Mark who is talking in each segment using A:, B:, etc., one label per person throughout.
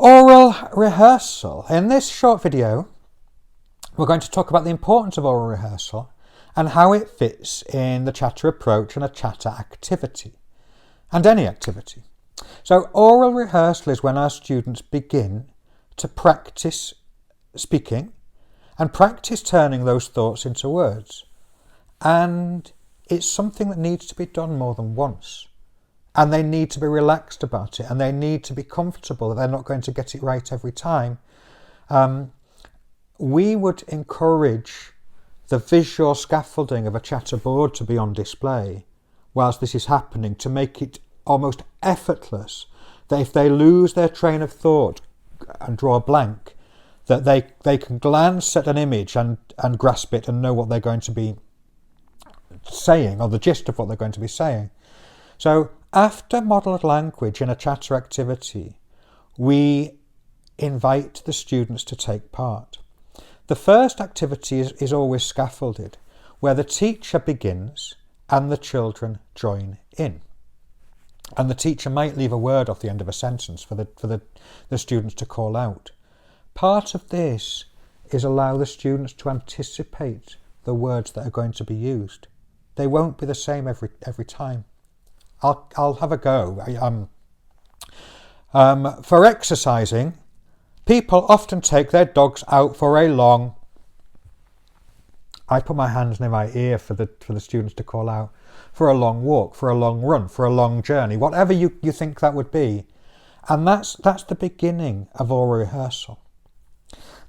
A: Oral rehearsal. In this short video, we're going to talk about the importance of oral rehearsal and how it fits in the Chatta approach and a Chatta activity, and any activity. So oral rehearsal is when our students begin to practice speaking and practice turning those thoughts into words. And it's something that needs to be done more than once. And they need to be relaxed about it, and they need to be comfortable that they're not going to get it right every time. We would encourage the visual scaffolding of a Chatta board to be on display whilst this is happening, to make it almost effortless, that if they lose their train of thought and draw a blank, that they can glance at an image and grasp it and know what they're going to be saying, or the gist of what they're going to be saying. So after modelled language in a Chatta activity, we invite the students to take part. The first activity is always scaffolded, where the teacher begins and the children join in. And the teacher might leave a word off the end of a sentence for the students to call out. Part of this is allow the students to anticipate the words that are going to be used. They won't be the same every time. I'll have a go. For exercising, people often take their dogs out for a long... I put my hands near my ear for the students to call out. For a long walk, for a long run, for a long journey, whatever you think that would be. And that's the beginning of oral rehearsal.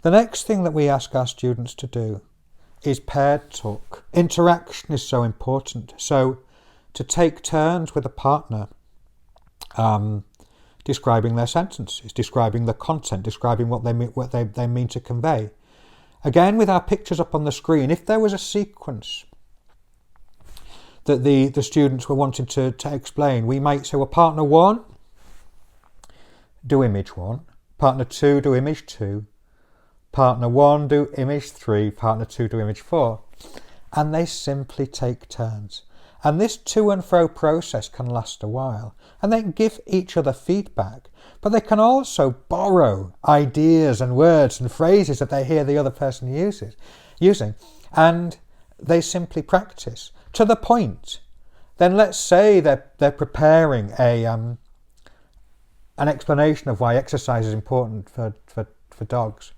A: The next thing that we ask our students to do is paired talk. Interaction is so important. So to take turns with a partner, describing their sentences, describing the content, describing what they mean to convey. Again, with our pictures up on the screen, if there was a sequence that the students were wanting to explain, we might say, well, partner 1, do image 1, partner 2, do image 2, partner 1, do image 3, partner 2, do image 4. And they simply take turns. And this to and fro process can last a while. And they can give each other feedback, but they can also borrow ideas and words and phrases that they hear the other person using. And they simply practice to the point. Then let's say they're preparing an explanation of why exercise is important for dogs,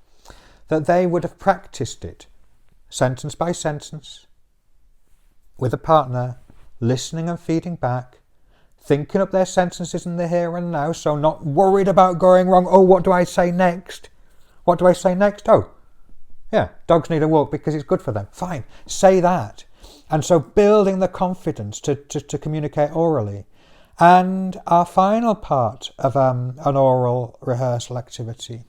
A: that they would have practiced it sentence by sentence with a partner, listening and feeding back, thinking up their sentences in the here and now, so not worried about going wrong. Oh, what do I say next? What do I say next? Oh, yeah, dogs need a walk because it's good for them. Fine, say that. And so building the confidence to communicate orally. And our final part of an oral rehearsal activity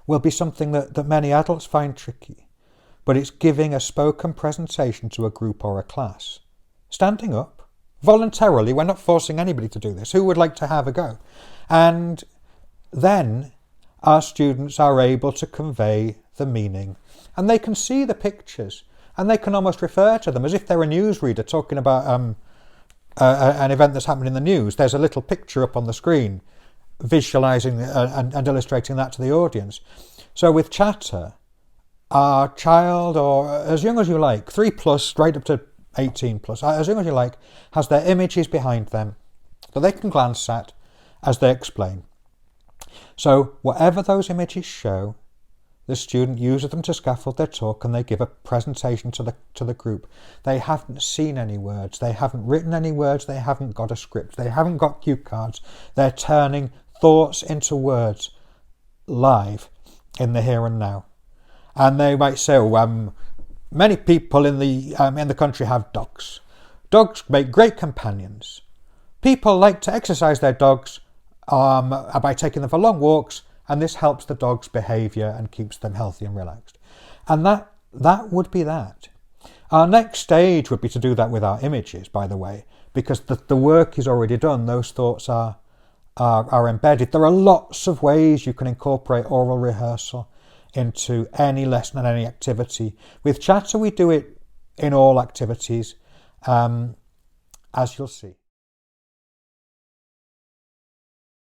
A: will be something that many adults find tricky, but it's giving a spoken presentation to a group or a class. Standing up, voluntarily, we're not forcing anybody to do this. Who would like to have a go? And then our students are able to convey the meaning, and they can see the pictures, and they can almost refer to them as if they're a newsreader talking about an event that's happened in the news. There's a little picture up on the screen visualising and illustrating that to the audience. So with Chatta, our child, or as young as you like, 3+ right up to 18+, as young as you like, has their images behind them that they can glance at as they explain. So whatever those images show, the student uses them to scaffold their talk, and they give a presentation to the group. They haven't seen any words, they haven't written any words, they haven't got a script, they haven't got cue cards. They're turning thoughts into words live in the here and now. And they might say, many people in the country have dogs. Dogs make great companions. People like to exercise their dogs by taking them for long walks, and this helps the dog's behaviour and keeps them healthy and relaxed. And that would be that. Our next stage would be to do that with our images, by the way, because the work is already done. Those thoughts are embedded. There are lots of ways you can incorporate oral rehearsal into any lesson and any activity. With Chatta, we do it in all activities, as you'll see.